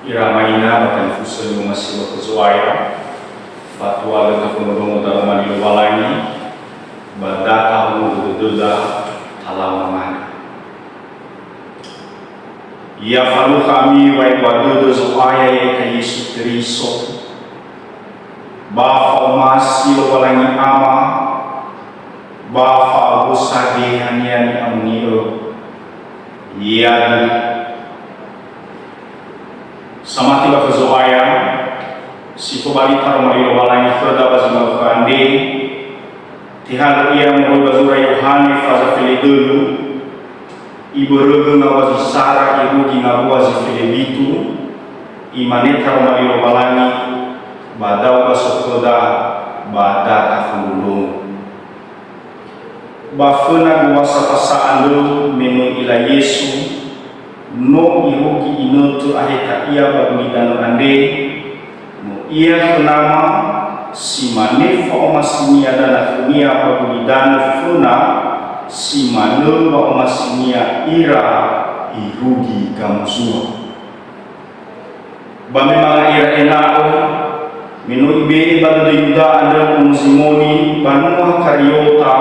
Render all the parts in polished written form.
Iramaina bakan fusul masih berkesuaian fatwa dengan penodong utama di Walangi badata muda halaman. Ya falu kami wai badu supaya ya Yesus Kristus bafa masih Walangi ama bafa abu sage hanya amnio ya sama tiba kezoaya si pebalita Romario Walangi Ferda Bazima Kande Tihan ia Moro Bazura Yohane Faza Filedulu Ibu Rege Ngawazi Sara Ibu Ngawazi Filebitu Imaneta Romario Walangi Badau Basokoda Badata Fungulu Bafena Guasa Pasaan Lu Menu Ila Yesu no irugi inotu aheka ia bagulidano ande no ia kenama si manefa omasinia dana kunia bagulidano funa si manefa omasinia ira irugi kamusua bamemanga ira enao menu ibe badu yuda anda umzimoni banua karyota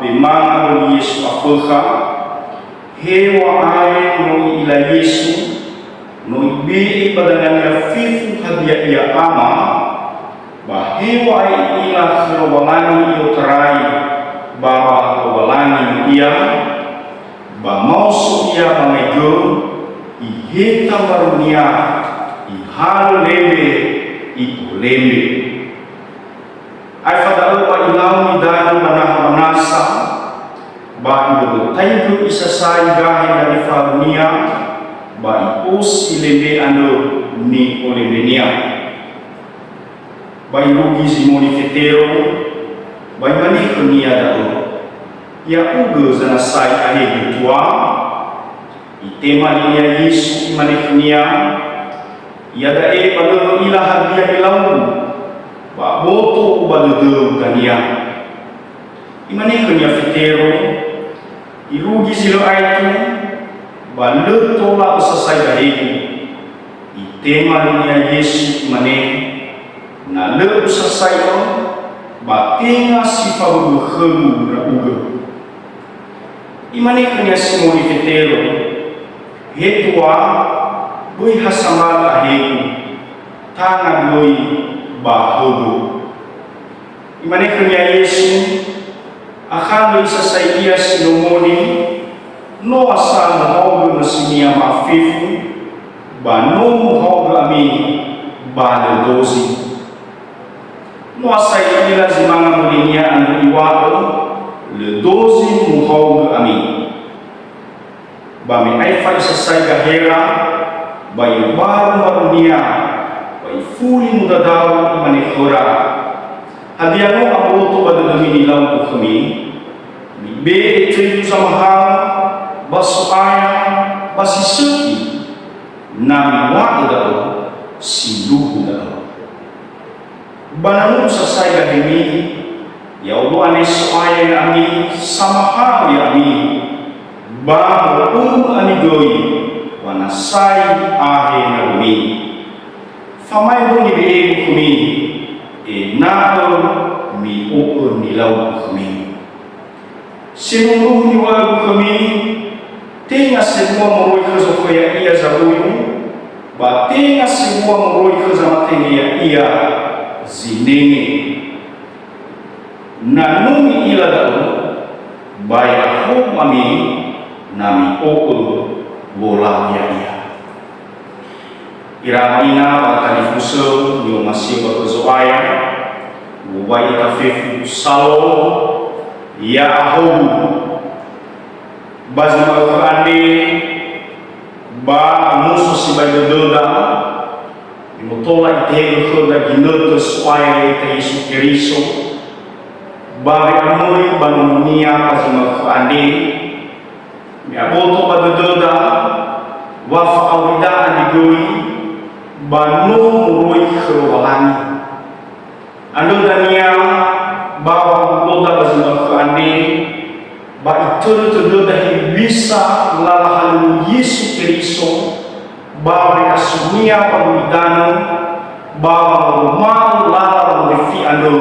bemanga bagi Yesu afekha hewa ae no ila Yesu no ibe badangan fifu hadiah ia ama bah hewa ae ila Walangi yoterai bawa Walangi ia bah mausu ia bangego iheta barunia ihalo lembe iku lembe ai fada upa ilau midanu manasa ba ibu taibu isa sai gahe dari farunia ba ipus ilende ando ni olembenia ba irugi simoni fetero ba imani kunia dao ya ugo zana sai ahe bitua itema linia Yesu imani kunia ya dae pada ilah hadiah bilau ba boto ubadudu kania imani kunia fetero irugi silo aitu balu tola selesai dahiku itema dunia Yesus mane na le selesai to batinga sifa bukhemu na uga imane kanya simoni fetero hetua boi hasamala ahiku tangan boi bahodo imane kanya Yesus akan selesai dia sinomoni no asal mau nasinia mafifu banu mau kami banu dosi no asal dia lazimanga mulinia anu iwado le dosi mau kami bami aifa selesai gahera bayi baru marunia bayi fuli muda daun imani khora hadiano aboto badu demi lau kami be itu sama hal basaya basisuki nami wa dao siluhu dao bananu selesai demi ya Allah ane soaya ami sama hal ya ami ba ani goi wana sai ahe nami famai boni be kumi nao mi ukur nilau kami semua ni walau kami tengah semua meroi kezokoya ia zabuyu ba tengah semua meroi kezamatenya ia zinenge nanumi ila dao baik aku mami nami ukur bola ia Iramina bakal difusul yang masih berkezoaya Bubai tafifu salo ya ahobu bazma kande ba musuh si badoda imutola ite khoda ginoto swaya ite Yesus Kristus ba amuri banunia bazma kande ya boto badoda wa fa'awida adigoi banu murui Walangi ando dania bawa loda bazima kande ba itu dahi bisa lalahan Yesus Kristus bawe asunia pagulidano bawa rumah lara mefi ando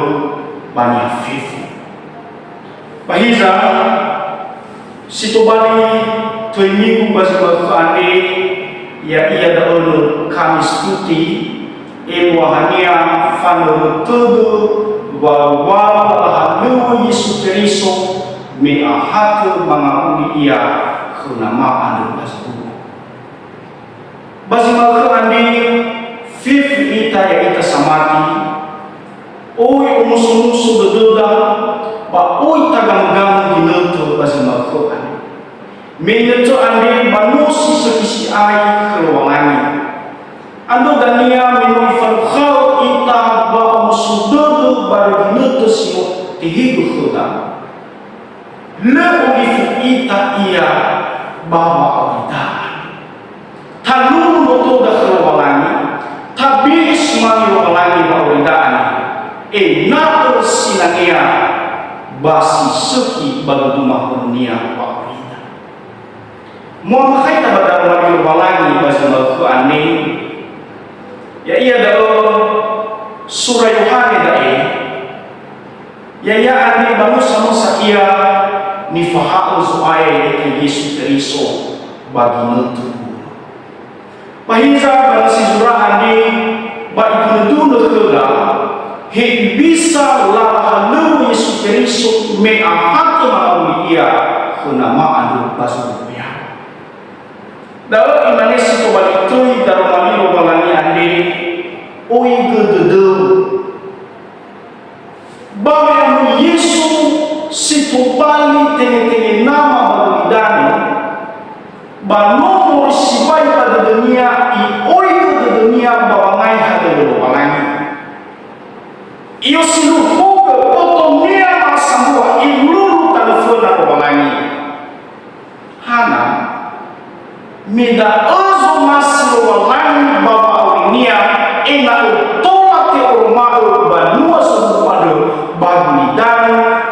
banyak fifu pahiza situ bali tuai minggu basi ande ya ia da ulu Kamis Putih wahania fano tudu bahwa halu Yesus Kristo me ahatu mangahuni ia kunama ando basi ande fif ita ya ita samati oi umusu-umusu beduda ba oi tagang-gang ginuto basi ane menutu ande banusi sekisi ai keluangani ando dania minum falkhau ita ba umusu bedu baru ginuto simo tihigu khuda le ugifu ita ia bawa awita talung betul dah keluangani tapi semua orang bawidaan nakal sinania basi seki bagi rumah dunia bawida mau makai tak pada orang balangi basi maku ane ya ia dah surah Yohanes dah ya ane bangun sama sakia nifahau supaya Yesus Kristo bagi nutu pahiza balasi surah ane ba ikundu kela he bisa lahalu Yesus Kristo me ahatu maui ia kunama anu basu ya dalam imanes to balitui dalam mali balani ane oi gededu bawa Yesus situ bali tenge nama balidani banomo sibai pada dunia oi ke dunia bawangai hada bawangai iyo silufu ke otomia masambua ilulu telefon na bawangai hana mida ozo masilo bawangai bawa awiniya ina utola te ormao banua sumupado bagnidan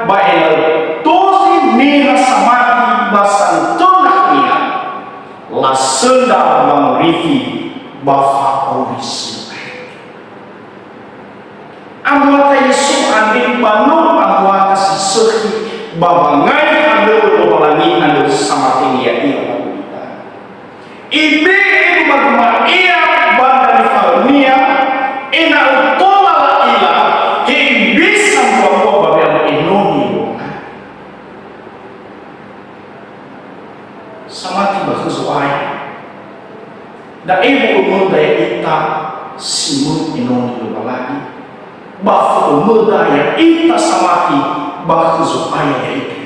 ba ela tozi mena samati basantona niya la senda mangrifi bafa orisi anggota Yesus andi banung anggota siseki babangai ando balangi ando sama tinggi ia ibe itu bagaimana ia bandar Falmia ina utola la ila bisa membawa bagian inoni sama tiba kesuai da ibu umur daya ita simut inoni lagi bafu umur daya ita samati bah kesuai ya itu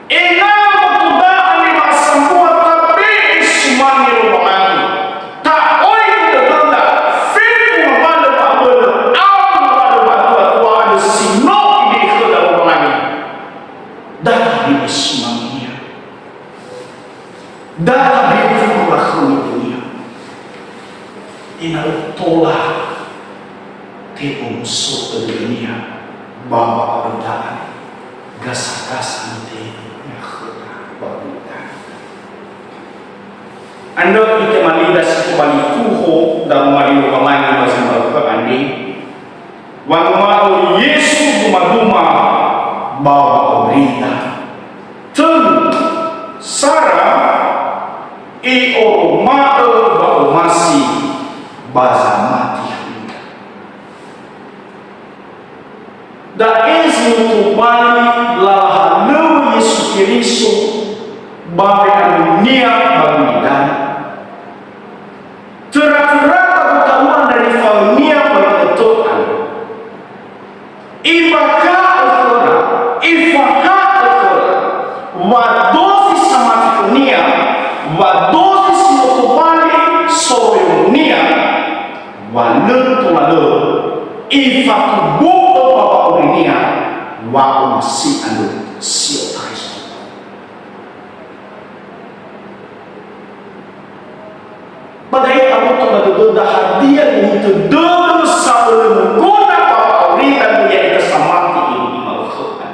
ina betuda ani masambuat tapi ismani lagi tak oi betuda fitu mabanda babel au mabanda batu tua sino ini kedah lagi dah di ismani dah di furahuni dunia ina utola te umusuk ke dunia bawa perundangan gasa-gasa nanti anda ite malida situ bali tuho dan mari upamangi masih melakukan andi wangmao Yesus buma-buma bawa berita ten Sarah oromao bau masih baza mati da ezu bali lahalu Yesus Kristo bagai dunia bagidan terakhir ketahuan dari Falmia berketuan ibaka ukura ifaha ukura wadosi sama dunia wadosi simotobali soyonia walentu lalu ifatu buko papa urinia wa masih anu sio padahal aku tu betul-betul hadiah itu dulu sebelum guna bawa orang yang itu samati ini maksudnya.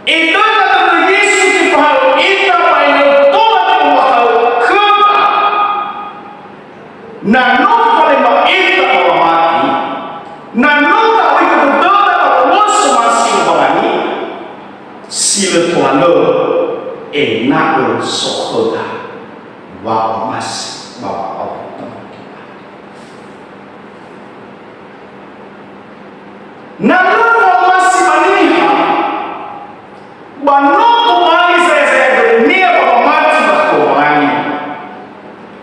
Itu kata Yesus di hal itu apa yang tolak sohoda wa mas bawa Allah teman-teman. Namun masih maniha bano kembali saya dunia bawa mati berkurangi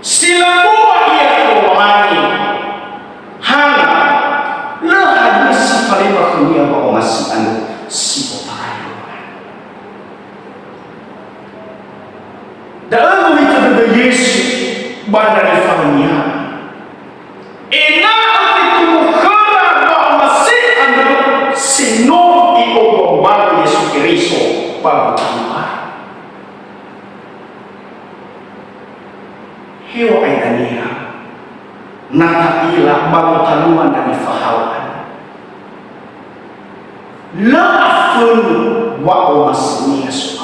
sila buat ia kurangi hana lah hadis sekali berkurangi bawa masih anu si dalam itu ada Yesus bandar Ifania. Enak itu mukara bahawa masih anda sino iko bawa Yesus Kristo bawa Tuhan. Hewa aidania nata ilah bawa taluan dan fahawan. La afun wa masih Yesus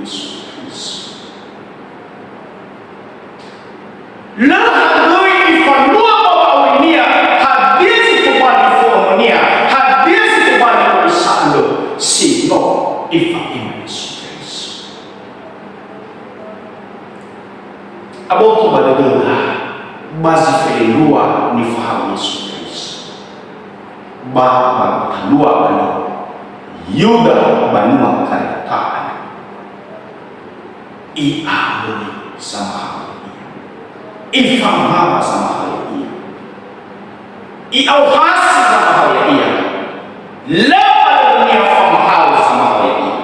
Yesus. Lahat ifanua bawa unia hadis itu pada formonia hadis itu pada isando sino ifatima Yesus. Abo tu pada doa basi felua ni faham Yesus. Ba talua bani Yuda bani kata I abuni sama ifahama sama hal ia iauhasi sama hal ia la pada dunia famahal sama hal ia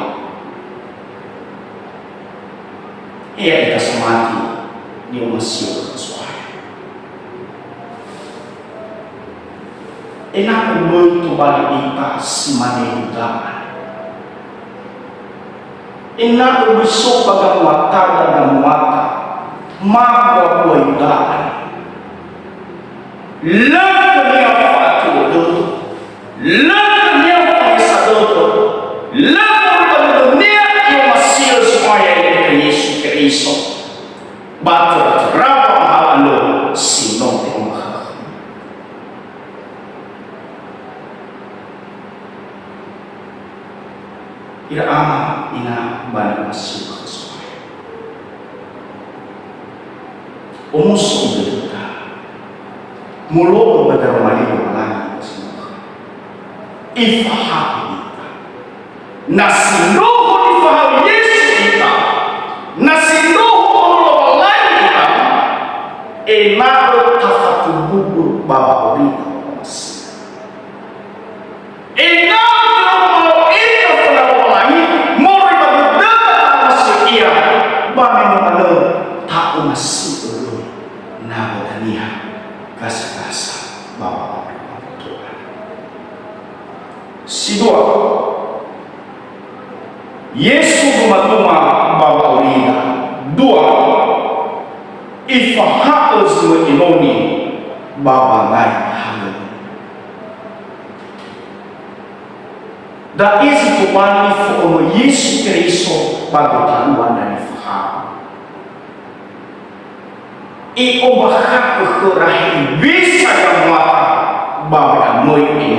ia kita semati ni masih sesuai enak muito balik kita simane udaman enak besok bagang watar dan watar mabwa kuwaidaan lang niya fatudo lang niya faisadoto lang niya yung masil sumaya ni Yesus Kristo bato rapa mahalo sino te umah ira ama ina bana masuk umus udah mulo berbeda mali bermalam semua ifaham kita nasinuh ifaham Yesus kita nasinuh Allah lain kita enak tafatu bubur bapa kita enak kalau itu kalau lagi mau berbeda masih ia bagaimana mana tak masih nabotania kasa-kasa bawa Tuhan. Si dua Yesus tumatuma bawa urina dua ifahatu semua inoni bawa ngai halu da isi tupani fomo Yesus Kristo bawa taluan dan ifahatu iobahak kekerahi bisa yang mata bawa noi ini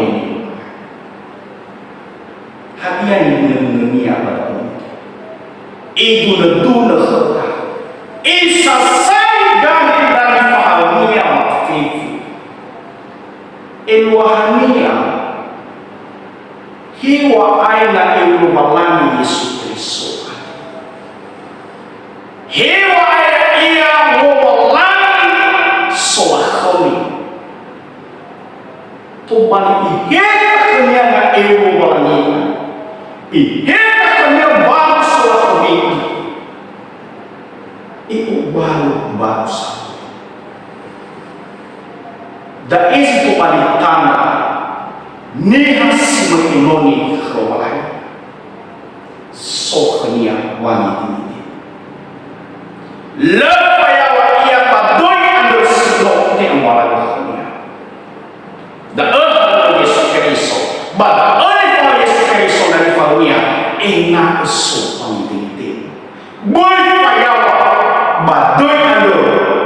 hatian ini dunia pada itu neduna kata isa sai gani dari fahamnya mafifi ilwahania hiwa aina ilu malami Yesus Kristo hiwa aina ia tumbang ihek kenyang ewo walani ihek kenyang bangsa kami ibu baru bangsa da isi tumbang tanah nihasi menginoni kawai so kenyang wanita lepas ya ia padoi ando silo te amwala da Yesus Kristo bada oleh Yesus Kristo dari farunia enak so pangdintin boy payawa badoy ando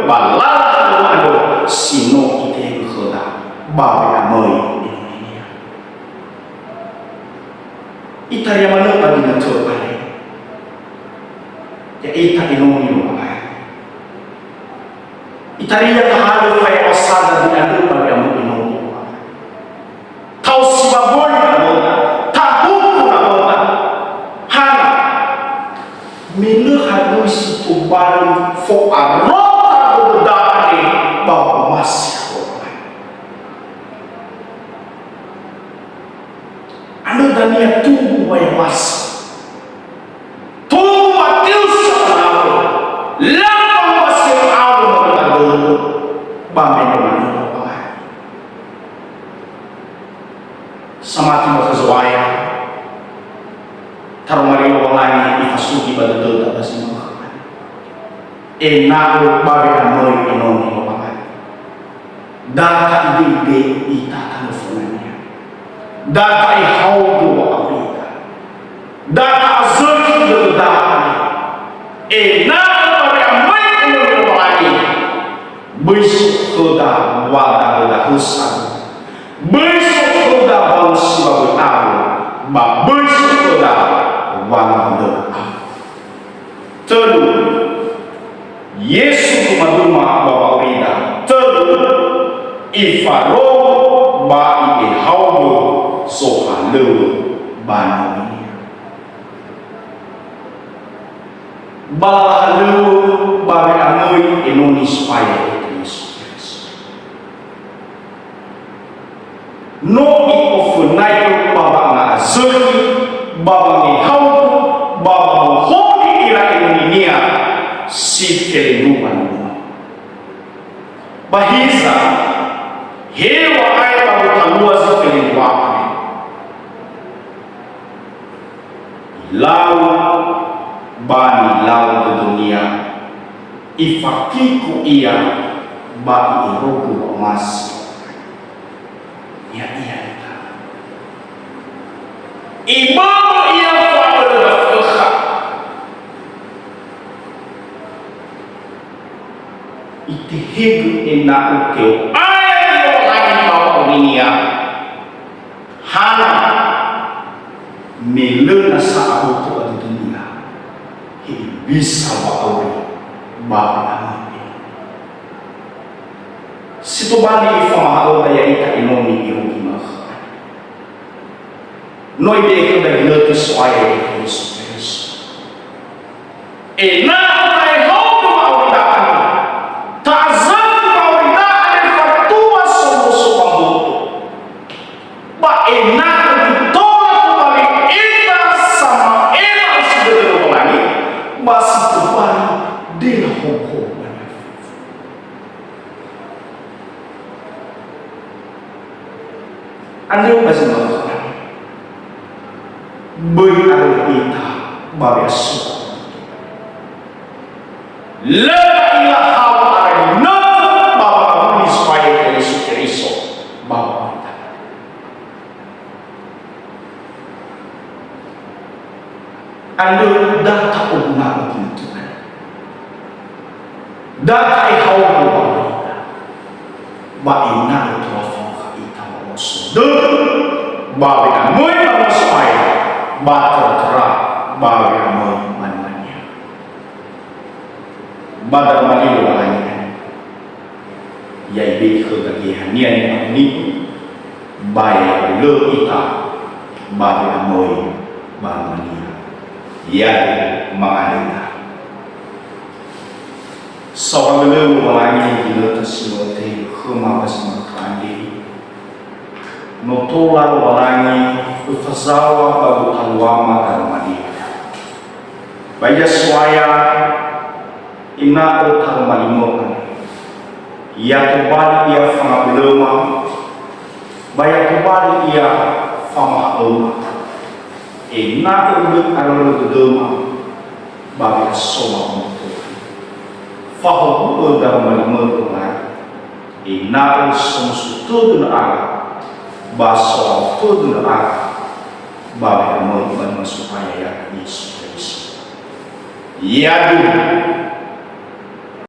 balala ando sino ite khoda bawa amoy ini itaya mana pagi natur pare ya ita inoni mga itariya kahalo kay asada di ando pag amo inoni mga tao sibabon na mona tabuko na mona hana minuhado si tubaran fo arota budani bawas ano dania tubo wayawas tubo matil sa panalo lapang wasil alo magtagulo bamay naman sa mati makazawaya tarumari mo pangani ikasugi badadol tapos yung mga kaman nao bagay amoy inong yung pangani daka ibig itatanong niya daka ihawdo wa awita daka azul do daka nao bagay amoy inong yung pangani besok koda wada koda husan besok koda bangsi bago tao ba besok koda wala doa telu Yesu kumaduma babaurida telu ifaro ba ihawdo so halu banami ba halu ba amoy inonis paya no ikofunay baba nga azuli baba ni hawdo baba hodi ira ininia si keluman bahiza hewa ay pamutalua sa keluman lau bani lau de dunia ifakiku ia ba irogu mas ya imam ia pada fakha itihig ina ukeo ayo lagi bawa dunia hana melena sa auto di dunia bisa bawa bawa situ bani ifamahal daya ita inomi irugi mah noi de da glute soia de Cristo na ai hodo autoridade trazando autoridade fatua sobre o pambuto ba na de toda a ita sama ela se deu lagi mas tu bani de hoho ando masih berarti kita babesu la ilaha illallah bapa supaya Yesus Kristus bapa kita ando data ubna itu data ihau bapa ba ina itu apa kita maksud babe amoy supaya bater terang bawe amoy mananya badar malilu alanya yai bi kegagihan nian ni bae le ita bawe amoy mananya ya mangalina soal le malanya di tasyote khumawas makandi notola walangi ufazawa babu talwama darmadi baya swaya ina utarmalimo ya tubali ia fangabulema baya tubali ia fangahoma ina ubuk arolo gedema bagi soma untuk fahu darmalimo tunai ina usumusutu duna baso tudo na babe mo iban supaya ya Yesus Kristus yadu